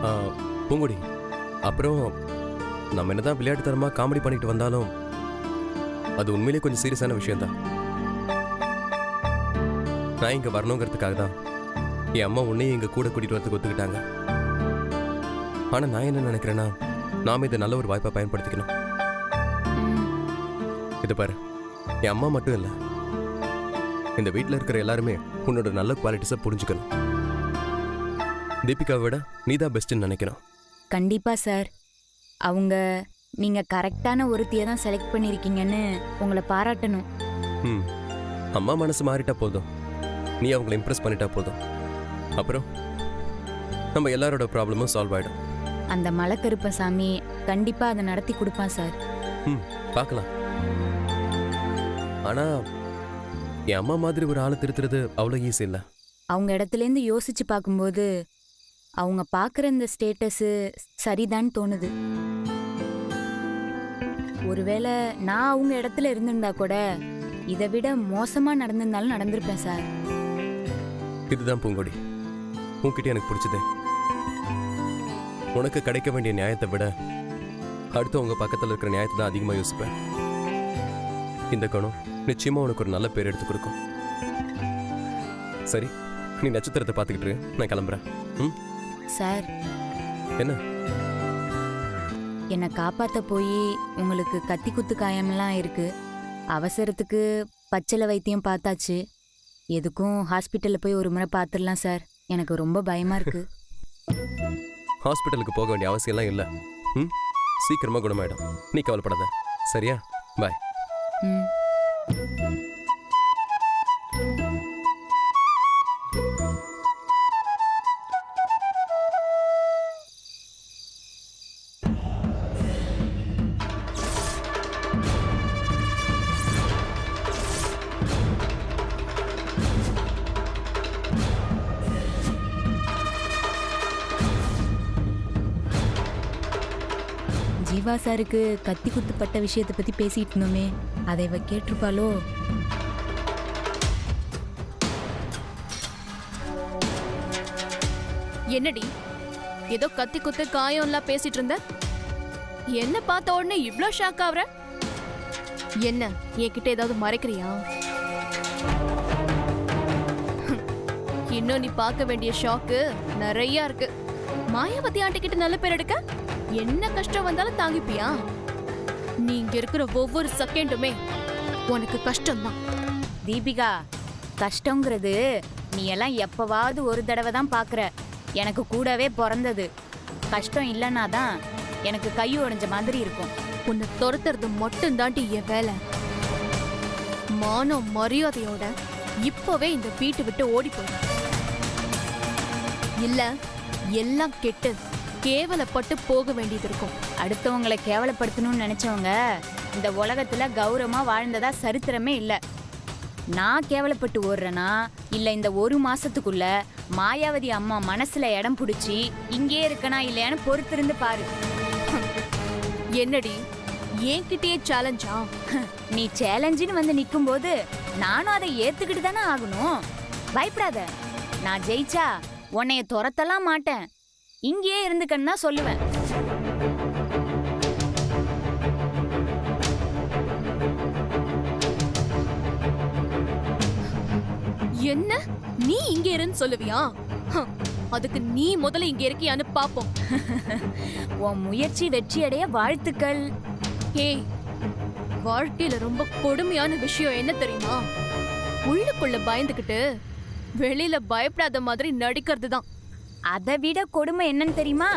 ஆ, பூங்குடி, அப்புறம் நம்ம என்னதான் விளையாட்டுத்தனமா காமெடி பண்ணிட்டு வந்தாலும் அது உண்மையிலேயே கொஞ்சம் சீரியஸான விஷயம்தான். நான் இங்க வரணுங்கிறதுக்காக தான் என் அம்மா உன்னையும் இங்க கூட கூட்டிட்டு வரதுக்கு ஒத்துக்கிட்டாங்க. ஆனா நான் என்ன நினைக்கிறேன்னா, நாம இதை நல்ல ஒரு வாய்ப்பா பயன்படுத்திக்கணும். இதை பாரு, என் அம்மா மட்டும் இல்லை, இந்த வீட்டில் இருக்கிற எல்லாருமே உன்னோட நல்ல குவாலிட்டிஸை புரிஞ்சுக்கணும். தீபிகாவை விட நீ தான் பெஸ்ட்னு நினைக்கிறோம். கண்டிப்பா சார். அவங்க நீங்க கரெக்டான ஒருத்தியை தான் செலக்ட் பண்ணிருக்கீங்கன்னு உங்களை பாராட்டணும். ம், அம்மா மனசு மாறிட்டா போதும், நீ அவங்களை இம்ப்ரெஸ் பண்ணிட்டா போதும், அப்புறம் நம்ம எல்லாரோட ப்ராப்ளமும் சால்வ் ஆயிடும். அந்த மலைக்கருப்பசாமி கண்டிப்பா அதை நடத்தி கொடுப்பான் சார். ம், பார்க்கலாம். ஆனா என் அம்மா மாதிரி ஒரு ஆளை திருத்துறது அவ்வளோ ஈஸி இல்லை. அவங்க இடத்துலேருந்து யோசிச்சு பார்க்கும்போது அவங்க பார்க்குற இந்த ஸ்டேட்டஸு சரிதான்னு தோணுது. ஒருவேளை நான் அவங்க இடத்துல இருந்திருந்தா கூட இதை விட மோசமா நடந்திருந்தாலும் நடந்திருப்பேன் சார். இதுதான் பூங்கொடி, உன்கிட்ட எனக்கு பிடிச்சதே. உனக்கு கிடைக்க வேண்டிய நியாயத்தை விட அடுத்து உங்க பக்கத்தில் இருக்கிற நியாயத்தை தான் அதிகமாக யோசிப்பேன். இந்த கணம் நிச்சயமா உனக்கு ஒரு நல்ல பேர் எடுத்து கொடுக்கும். சரி, நீ நட்சத்திரத்தை பார்த்துக்கிட்டு இரு, நான் கிளம்புறேன். ம் சார், என்ன? என்னை காப்பாற்ற போய் உங்களுக்கு கத்தி குத்து காயம்லாம் இருக்கு. அவசரத்துக்கு பச்சளை வைத்தியம் பார்த்தாச்சு. எதுக்கும் ஹாஸ்பிட்டலில் போய் ஒரு முறை பார்த்துடலாம் சார். எனக்கு ரொம்ப பயமா இருக்கு. ஹாஸ்பிட்டலுக்கு போக வேண்டிய அவசியம்லாம் இல்லை. ம், சீக்கிரமா குணமாயிடும், நீ கவலைப்படாத. சரியா? பாய். ம். ஜீவா சாருக்கு கத்தி குத்துப்பட்ட விஷயத்தை பத்தி பேசிட்டு இருந்தோமே, அதை இவ கேட்டிருப்பாளோ? என்னடி ஏதோ கத்தி குத்து காயம் எல்லாம் பேசிட்டு இருந்த? என்ன பார்த்த உடனே இவ்ளோ ஷாக் ஆகுற? என்ன என்கிட்ட ஏதாவது மறைக்கிறியா? இன்னும் நீ பார்க்க வேண்டிய ஷாக்கு நிறைய இருக்கு. மாயாவதி ஆண்டி கிட்ட நல்ல பேர் எடுக்க என்ன கஷ்டம் வந்தாலும் தாங்கிப்பியா? நீ இங்க இருக்கிற ஒவ்வொரு செகண்டுமே உனக்கு கஷ்டம்தான். தீபிகா, கஷ்டங்கிறது நீ எல்லாம் எப்பவாவது ஒரு தடவை தான் பாக்குற. எனக்கு கூடவே பிறந்தது. கஷ்டம் இல்லைன்னா தான் எனக்கு கை உடைஞ்ச மாதிரி இருக்கும். உன்னை துரத்துறது மட்டும் தாண்டி என் வேலை. மானம் மரியாதையோட இப்பவே இந்த வீட்டை விட்டு ஓடி போய், இல்ல எல்லாம் கெட்டு கேவலப்பட்டு போக வேண்டியது இருக்கும். அடுத்தவங்களை கேவலப்படுத்தணும்னு நினைச்சவங்க இந்த உலகத்துல கௌரவமா வாழ்ந்ததா சரித்திரமே இல்ல. நான் கேவலப்பட்டு ஓடுறேனா இல்ல இந்த ஒரு மாசத்துக்குள்ள மாயாவதி அம்மா மனசுல இடம் பிடிச்சி இங்கே இருக்கனா இல்லையான்னு பொறுத்திருந்து பாரு. என்னடி என்கிட்டயே சேலஞ்சா? நீ சேலஞ்சுன்னு வந்து நிற்கும் போது நானும் அதை ஏத்துக்கிட்டு தானே ஆகணும். பயப்படாத, நான் ஜெயிச்சா உன்னைய துரத்தலாம் மாட்டேன், இங்கேயே இருந்துக்கன்னு தான் சொல்லுவேன். என்ன நீ இங்க இருந்து சொல்லுவியா? அதுக்கு நீ முதல்ல இங்க இருக்கியான்னு பாப்போம். உன் முயற்சி வெற்றியடைய வாழ்த்துக்கள். ஏய், வாழ்க்கையில ரொம்ப கொடுமையான விஷயம் என்ன தெரியுமா? உள்ளுக்குள்ள பயந்துகிட்டு வெளியில பயப்படாத மாதிரி நடிக்கிறது தான். அதை விட கொடுமை என்னன்னு தெரியுமா?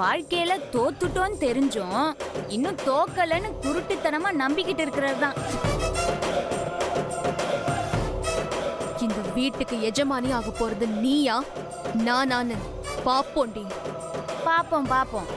வாழ்க்கையில தோத்துட்டோன்னு தெரிஞ்சும் இன்னும் தோக்கலன்னு குருட்டுத்தனமா நம்பிக்கிட்டு இருக்கிறது தான். இந்த வீட்டுக்கு எஜமானி ஆக போறது நீயா நானு பாப்போண்டி. பாப்போம் பாப்போம்.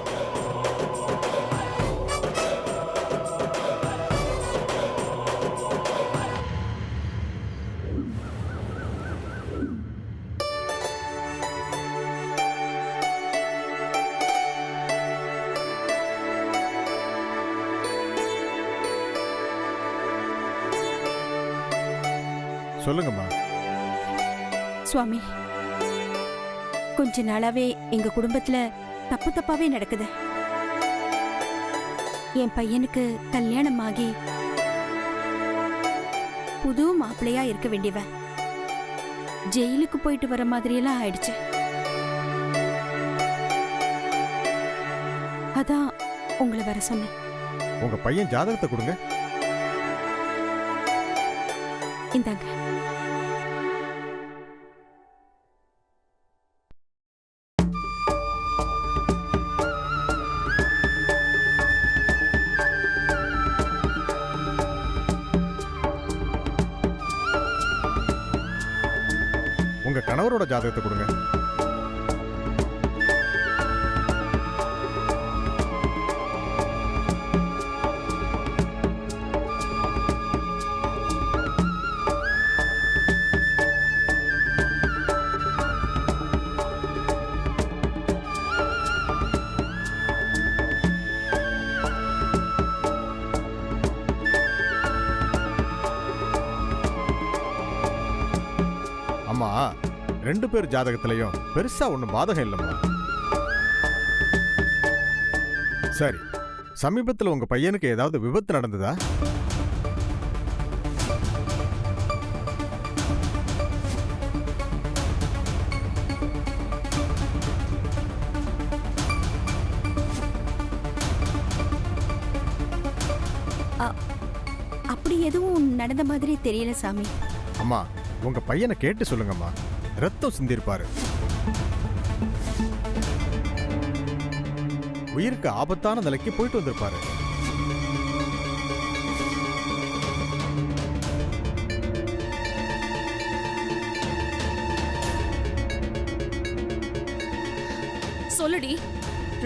சொல்லுங்கம்மா. சுவாமி, கொஞ்ச நாளாவே எங்க குடும்பத்துல தப்பு தப்பாவே நடக்குது. என் பையனுக்கு கல்யாணம் ஆகி புது மாப்பிள்ளையா இருக்க வேண்டியவன் ஜெயிலுக்கு போயிட்டு வர மாதிரியெல்லாம் ஆயிடுச்சு. அதான் உங்களை வர சொன்னேன். உங்க பையன் ஜாதகத்தை கொடுங்க. இந்தாங்க. உங்க கணவரோட ஜாதகத்தை கொடுங்க. அம்மா, 2 பேர் ஜாதகத்திலையும் பெருசா ஒண்ணும் பாதகம் இல்லம்மா. சரி, சமீபத்தில் உங்க பையனுக்கு ஏதாவது விபத்து நடந்ததா? அப்படி எதுவும் நடந்த மாதிரி தெரியல சாமி. அம்மா, உங்க பையனை கேட்டு சொல்லுங்கம்மா. ரத்தம் சிந்திருப்பாரு. உயிருக்கு ஆபத்தான நிலைக்கு போயிட்டு வந்திருப்பாரு. சொல்லுடி,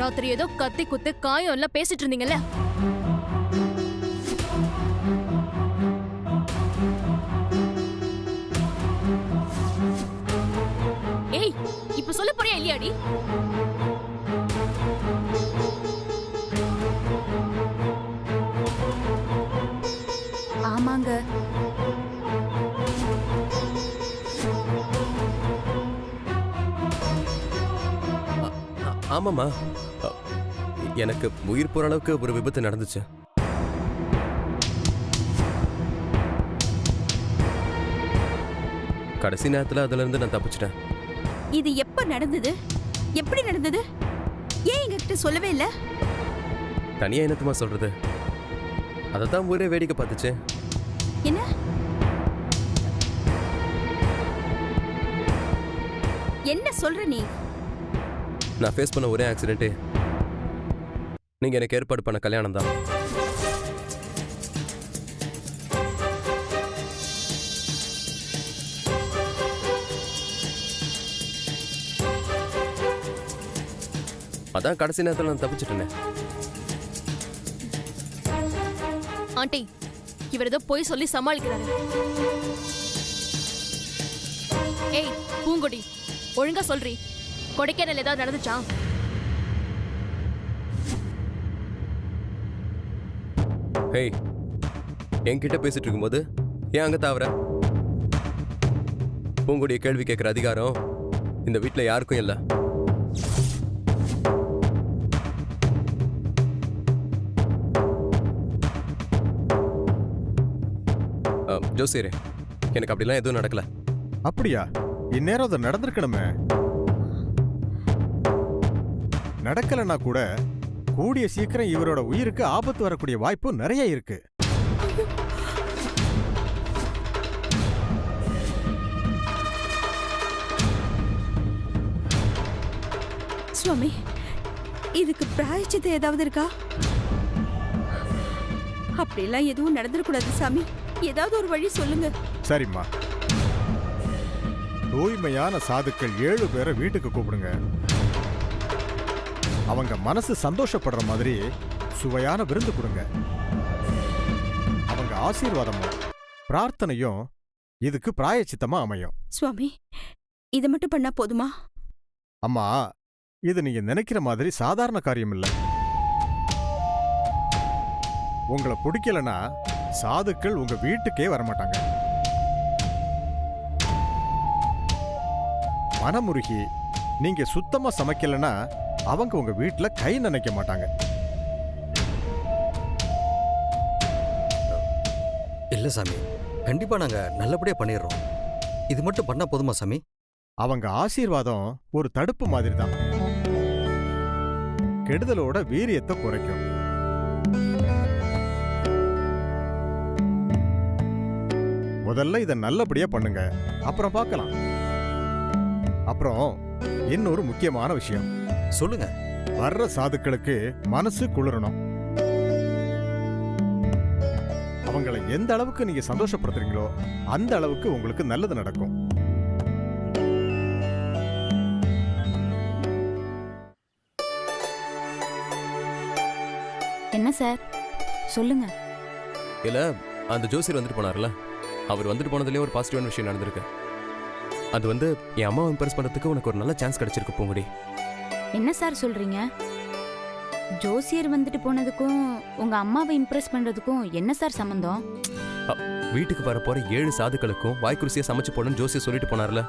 ராத்திரி ஏதோ கத்தி குத்து காயம் எல்லாம் பேசிட்டு இருந்தீங்கல்ல? ஏய், இப்ப சொல்ல போறியா இல்லையாடி? ஆமாங்க. ஆமாம்மா, எனக்கு உயிர் போற அளவுக்கு ஒரு விபத்து நடந்துச்சு. கடைசி நேரத்தில் அதுல இருந்து நான் தப்பிச்சிட்டேன். இது எப்ப நடந்தது? எப்படி நடந்தது? ஏன் எங்ககிட்ட சொல்லவே இல்ல? தனியா என்னத்துமா சொல்றது? அதைத்தான் ஊரே வேடிக்கை பார்த்துச்சு. என்ன? என்ன சொல்ற நீ? நான் ஃபேஸ் பண்ண ஒரே ஆக்சிடென்ட் நீங்க எனக்கு ஏற்பாடு பண்ண கல்யாணம் தான். அதான் கடைசி நேரத்தில் நான் தப்பிச்சிட்டேன். ஆண்டி, இவர் ஏதோ போய் சொல்லி சமாளிக்கிறாரு. ஏய் பூங்கொடி, ஒழுங்கா சொல்றி, கொடைக்கானல் ஏதாவது நடந்துச்சா? ஹேய், என்கிட்ட பேசிட்டு இருக்கும்போது ஏன் அங்க தாவற? பூங்கொடிய கேள்வி கேட்கிற அதிகாரம் இந்த வீட்டில் யாருக்கும் இல்லை. ஜோசியரே, எனக்கு அப்படிலாம் எதுவும் நடக்கல. அப்படியா? இந்நேரம் அது நடந்திருக்கணுமே. நடக்கலன்னா கூட கூடிய சீக்கிரம் இவரோட உயிருக்கு ஆபத்து வரக்கூடிய வாய்ப்பு நிறைய இருக்கு. சுவாமி, இதுக்கு பிராயச்சித்தம் ஏதாவது இருக்கா? அப்படிலாம் எதுவும் நடந்துடக்கூடாது சாமி. ஏதாவது ஒரு வழி சொல்லுங்க. சரிம்மா, தூய்மையான சாதுக்கள் 7 பேரை வீட்டுக்கு கூப்பிடுங்க. அவங்க மனசு சந்தோஷப்படுற மாதிரி சுவையான விருந்து கொடுங்க. அவங்க ஆசீர்வாதமும் பிரார்த்தனையும் இதுக்கு பிராயச்சித்தமா அமையும். சுவாமி, இதை மட்டும் பண்ணா போதுமா? அம்மா, இது நீங்க நினைக்கிற மாதிரி சாதாரண காரியம் இல்ல. உங்களை பிடிக்கலனா சாதுக்கள் உங்க வீட்டுக்கே வரமாட்டாங்க. மனமுருகி நீங்க சுத்தமா சமைக்கலன்னா அவங்க உங்க வீட்டுல கை நினைக்க மாட்டாங்க. இல்ல சாமி, கண்டிப்பா நாங்க நல்லபடியா பண்ணிடுறோம். இது மட்டும் பண்ணா போதுமா சாமி? அவங்க ஆசீர்வாதம் ஒரு தடுப்பு மாதிரி தான், கெடுதலோட வீரியத்தை குறைக்கும். முதல்ல இதை நல்லபடியா பண்ணுங்க, அப்புறம் பார்க்கலாம். அப்புறம் இன்னொரு முக்கியமான விஷயம், சொல்லுங்க. வர்ற சாதுக்களுக்கு மனசு குளிரணும். அவங்களை எந்த அளவுக்கு நீங்க சந்தோஷப்படுத்துறீங்களோ அந்த அளவுக்கு உங்களுக்கு நல்லது நடக்கும். என்ன சார் சொல்லுங்க. இல்ல, அந்த ஜோசியர் வந்துட்டு போனார்ல, அவர் வந்துட்டு போனதுலேயே ஒரு பாசிட்டிவான விஷயம் நடந்திருக்கு. அது வந்து என் அம்மாவை இம்ப்ரெஸ் பண்ணுறதுக்கு உனக்கு ஒரு நல்ல சான்ஸ் கிடைச்சிருக்கு பூங்குடி. என்ன சார் சொல்றீங்க? ஜோசியர் வந்துட்டு போனதுக்கும் உங்க அம்மாவை இம்ப்ரெஸ் பண்றதுக்கும் என்ன சார் சம்பந்தம்? வீட்டுக்கு வரப்போற 7 சாதுக்களுக்கும் வாய்க்குருசியா சமைச்சு போடணும்னு ஜோசியர் சொல்லிட்டு போனார்ல,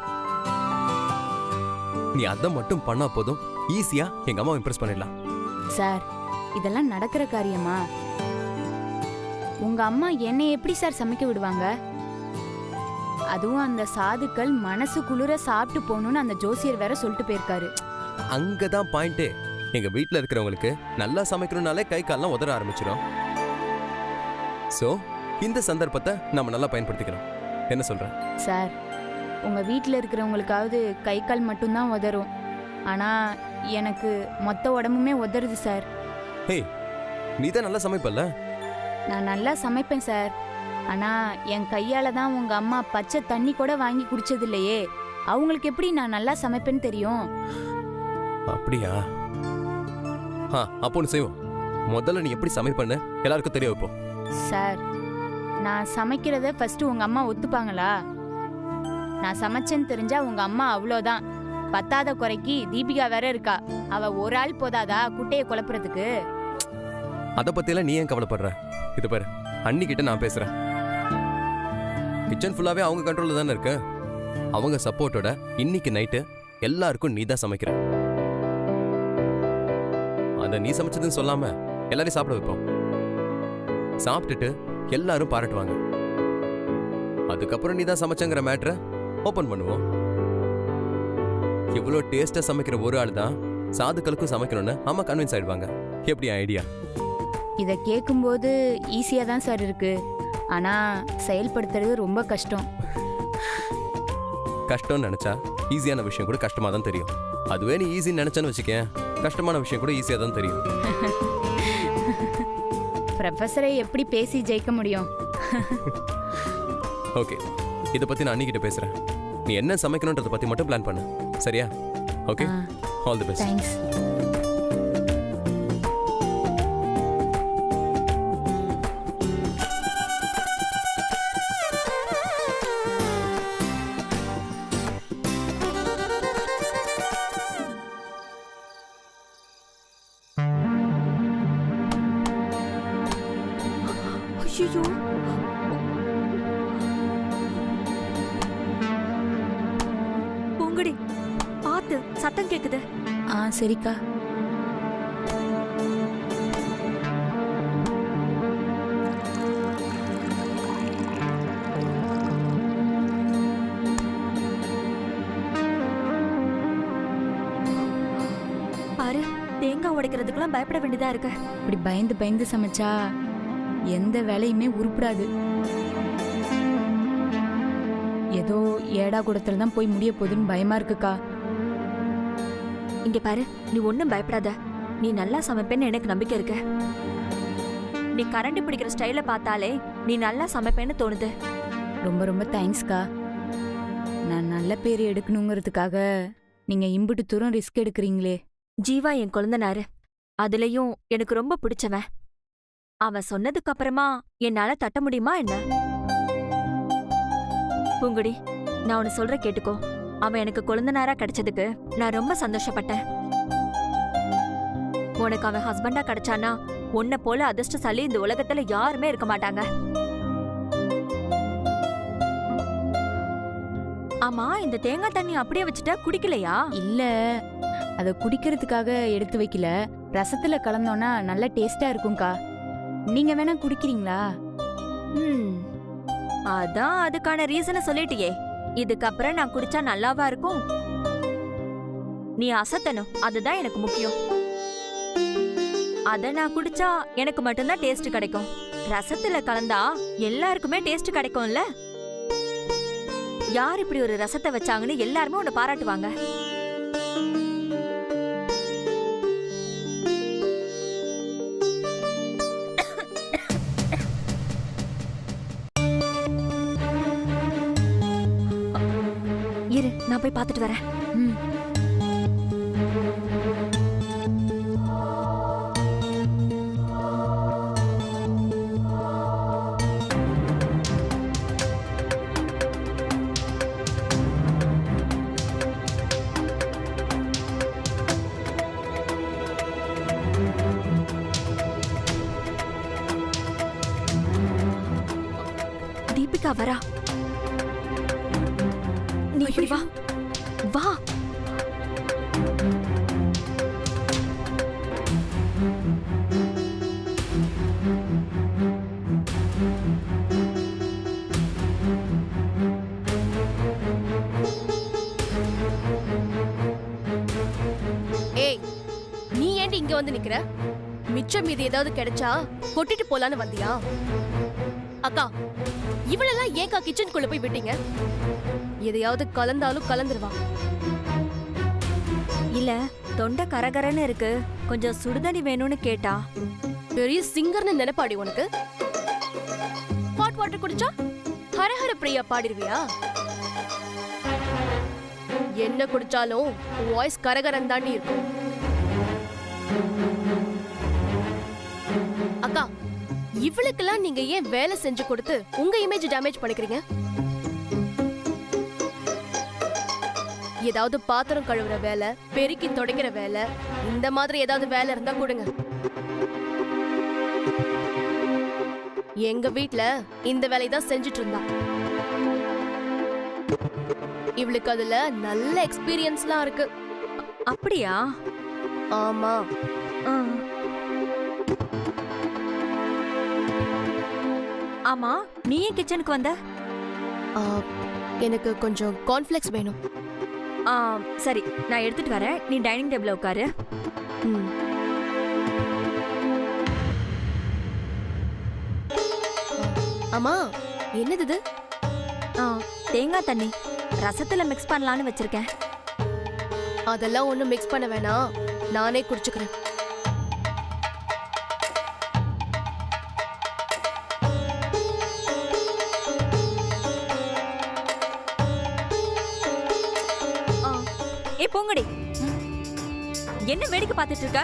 நீ அதை மட்டும் பண்ணா போதும், ஈஸியா எங்க அம்மாவை இம்ப்ரெஸ் பண்ணிடலாம். சார் இதெல்லாம் நடக்கிற காரியமா? உங்க அம்மா என்னை எப்படி சார் சமைக்க விடுவாங்க? அதுவும் அந்த சாதுக்கள் மனசு குளிர சாப்பிட்டு போகணும்னு அந்த ஜோசியர் வேற சொல்லிட்டு போயிருக்காரு. அங்கதான் பாயிண்டே. எங்க வீட்டுல இருக்கிறவங்களுக்கு நல்லா சமைக்கணும்னாலே கை கால்லாம் உதற ஆரம்பிச்சிடும். சோ இந்த சந்தர்ப்பத்தை நம்ம நல்லா பயன்படுத்திக்கிறோம். என்ன சொல்ற? சார் உங்க வீட்டில் இருக்கிறவங்களுக்காவது கை கால் மட்டும்தான் உதறும், ஆனா எனக்கு மொத்த உடம்புமே உதறுது சார். ஹே, நீ தான் நல்லா சமைப்பல்ல? நான் நல்லா சமைப்பேன் சார், ஆனா என் கையால தான் உங்க அம்மா பச்சை தண்ணி கூட வாங்கி குடிச்சது இல்லையே. அவங்களுக்கு எப்படி நான் நல்லா சமைப்பேன்னு தெரியும்? அப்படியா? அப்போ ஒன்று செய்வோம். முதல்ல நீ எப்படி சமைப்பன்னு எல்லாருக்கும் தெரிய வைப்போம். சார் நான் சமைக்கிறத ஃபர்ஸ்ட் உங்க அம்மா ஒத்துப்பாங்களா? நான் சமைச்சேன்னு தெரிஞ்சா உங்க அம்மா அவ்வளோதான். பத்தாத குறைக்கு தீபிகா வேற இருக்கா, அவ ஒரு ஆள் போதாதா குட்டையை குழப்புறதுக்கு? அதை பத்தியெல்லாம் நீ ஏன் கவலைப்படுற? இது பாரு, அன்னிக்கிட்ட நான் பேசுறேன். கிச்சன் ஃபுல்லாவே அவங்க கண்ட்ரோல்ல தானே இருக்கு. அவங்க சப்போர்ட்டோட இன்னைக்கு நைட்டு எல்லாருக்கும் நீ தான் சமைக்கிற. அத நீ சமைச்சதுன்னு சொல்லாம எல்லாரையும் சாப்பிட வைப்போம். சாப்பிட்டுட்டு எல்லாரும் பாராட்டுவாங்க. அதுக்கப்புறம் நீ தான் சமைச்சங்கிற மேட்டரை ஓபன் பண்ணுவோம். இவ்வளோ டேஸ்டா சமைக்கிற ஒரு ஆள் தான் சாதுக்களுக்கும் சமைக்கணும்னு அம்மா கன்வின்ஸ் ஆயிடுவாங்க. எப்படி ஐடியா? இதை கேட்கும்போது ஈஸியாக தான் சார் இருக்கு, ஆனா செயல்படுத்துறது ரொம்ப கஷ்டம். கஷ்டம்னு நினைச்சா ஈஸியான விஷயம் கூட கஷ்டமா தான் தெரியும். அதுவே நீ ஈஸின்னு நினைச்சேன்னு வச்சுக்கேன், கஷ்டமான விஷயம் கூட ஈஸியா தான் தெரியும். ப்ரொஃபஸரை எப்படி பேசி ஜெயிக்க முடியும்? ஓகே, இதை பத்தி நான் அன்னிக்கிட்ட பேசுறேன். நீ என்ன சமைக்கணுன்றதை பத்தி மட்டும் பிளான் பண்ணு, சரியா? Okay, all the best. Thanks. ஐயோ, பூங்குடி பாத்து, சத்தம் கேக்குது. சரிக்கா. பாரு, தேங்காய் உடைக்கிறதுக்கெல்லாம் பயப்பட வேண்டியதா இருக்கு. இப்படி பயந்து பயந்து சமைச்சா எந்த வேலையுமே உருப்படாது. ஏதோ ஏடா கூடத்துல தான் போய் முடிய போகுதுன்னு பயமா இருக்குக்கா. இங்க பாரு, நீ ஒண்ணும் பயப்படாத. நீ நல்லா சமைப்பேன்னு எனக்கு நம்பிக்கை இருக்கு. நீ கரண்டி பிடிக்கிற ஸ்டைல பார்த்தாலே நீ நல்லா சமைப்பேன்னு தோணுது. ரொம்ப ரொம்ப தேங்க்ஸ்க்கா. நான் நல்ல பேர் எடுக்கணுங்கிறதுக்காக நீங்க இம்புட்டு தூரம் ரிஸ்க் எடுக்கிறீங்களே. ஜீவா என் குழந்தனாரு, அதுலயும் எனக்கு ரொம்ப பிடிச்சவன். அவன் சொன்னதுக்கு அப்புறமா என்னால தட்ட முடியுமா என்ன? பூங்குடி, நான் உன்னை சொல்ற கேட்டுக்கோ. அவன் எனக்கு குழந்தனாரா கிடைச்சதுக்கு நான் ரொம்ப சந்தோஷப்பட்டேன். உனக்கு அவன் ஹஸ்பண்டா கிடைச்சானா உன்னை போல அதிர்ஷ்டசாலி இந்த உலகத்துல யாருமே இருக்க மாட்டாங்க. ஆமா இந்த தேங்காய் தண்ணி அப்படியே வச்சுட்டா குடிக்கலையா? இல்ல அத குடிக்கிறதுக்காக எடுத்து வைக்கல, ரசத்துல கலந்தோன்னா நல்ல டேஸ்டா இருக்கும்க்கா. நீங்க வேணா குடிக்கிறீங்களா? ம், அதான் அதுக்கான ரீசனை சொல்லிட்டியே. இதுக்கப்புறம் நான் குடிச்சா நல்லாவா இருக்கும்? நீ அசத்தணும், அதுதான் எனக்கு முக்கியம். அத நான் குடிச்சா எனக்கு மட்டும்தான் டேஸ்ட் கிடைக்கும். ரசத்துல கலந்தா எல்லாருக்குமே டேஸ்ட் கிடைக்கும்ல. யார் இப்படி ஒரு ரசத்தை வச்சாங்கன்னு எல்லாருமே உன்னை பாராட்டுவாங்க. இரு, நான் போய் பார்த்துட்டு வரேன். ம். தீபிகா வரா. நீ இப்படி வா வா. ஏய், நீ ஏன்டி இங்க வந்து நிக்கிற? மிச்சம் மீதி ஏதாவது கிடைச்சா கொட்டிட்டு போலான்னு வந்தியா? அக்கா, இவளெல்லாம் ஏன்க்கா கிச்சனுக்குள்ள போய் விட்டீங்க? எதையாவது கலந்தாலும் கலந்துருவா. இல்ல, தொண்டை கரகரன்னு இருக்கு, கொஞ்சம் சுடுதண்ணி வேணும்னு கேட்டா. பெரிய சிங்கர்னு நினைப்பாடி உனக்கு. ஹாட் வாட்டர் குடிச்சா ஹரஹர பிரியா பாடிடுவியா? என்ன குடிச்சாலும் வாய்ஸ் கரகரன் தாண்டி இருக்கும். அக்கா, இவளுக்கெல்லாம் நீங்க ஏன் வேலை செஞ்சு கொடுத்து உங்க இமேஜ் டேமேஜ் பண்ணிக்கிறீங்க? ஏதாவது பாத்திரம் கழுவுற வேலை, பெருக்கி துடைக்கிற வேலை, இந்த மாதிரி ஏதாவது வேலை இருந்தா கொடுங்க. எங்க வீட்ல இந்த வேலையை தான் செஞ்சுட்டு இருந்தா. இவளுக்கு அதுல நல்ல எக்ஸ்பீரியன்ஸ்லாம் இருக்கு. அப்படியா? ஆமா. ஆ. ஆமா, நீ ஏன் கிச்சனுக்கு வந்த? ஆ, எனக்கு கொஞ்சம் கார்ன்ஃப்ளெக்ஸ் வேணும். ஆ, சரி, நான் எடுத்துட்டு வரேன். நீ டைனிங் டேபிள்ல உட்காரு. ம். அம்மா, என்னது இது? ஆ, தேங்காய் தண்ணி ரசத்துல மிக்ஸ் பண்ணலாம்னு வச்சிருக்கேன். அதெல்லாம் ஒண்ணும் மிக்ஸ் பண்ண வேணாம், நானே குடிச்சுக்கிறேன். ஏ பூங்கடி, என்ன வேடிக்கை பார்த்துட்டு இருக்க?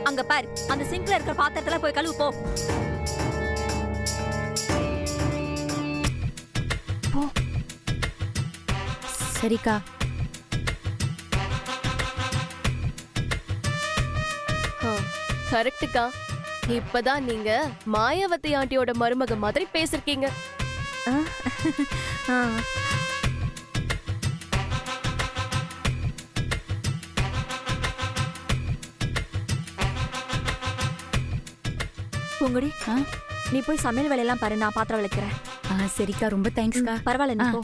அங்க பாரு, அந்த சிங்க்ல இருக்கிற பாத்திரத்துல போய் கழுவு போ. போ. சரிக்கா. கரெக்டுக்கா. இப்பதான் நீங்க மாயாவதி ஆண்டியோட மருமக மாதிரி பேசிருக்கீங்க. ஆ. பூங்குடி, நீ போய் சமையல் வேலையெல்லாம் பாரு, நான் பாத்திரம் விளக்குறேன். சரிக்கா, ரொம்ப தேங்க்ஸ்க்கா. பரவாயில்ல, நீ போ.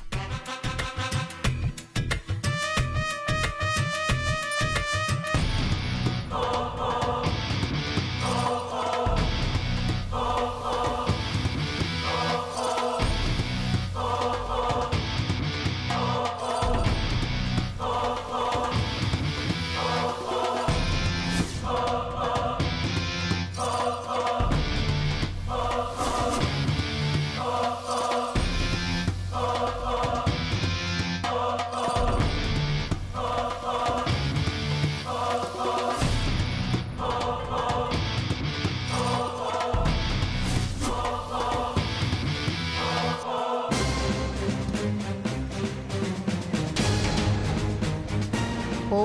ஓ,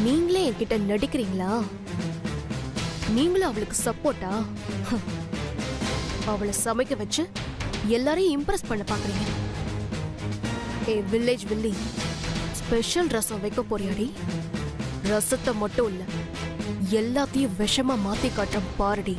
நீங்களே என்கிட்ட நடிக்கிறீங்களா? நீங்களும் அவளுக்கு சப்போர்ட்டா? அவளை சமைக்க வச்சு எல்லாரையும் இம்ப்ரெஸ் பண்ண பாக்குறீங்க. வில்லேஜ் வில்லி, ஸ்பெஷல் ரசம் வைக்க போறியாடி? ரசத்தை மட்டும் இல்ல, எல்லாத்தையும் விஷமா மாத்தி காட்டுற பாருடி.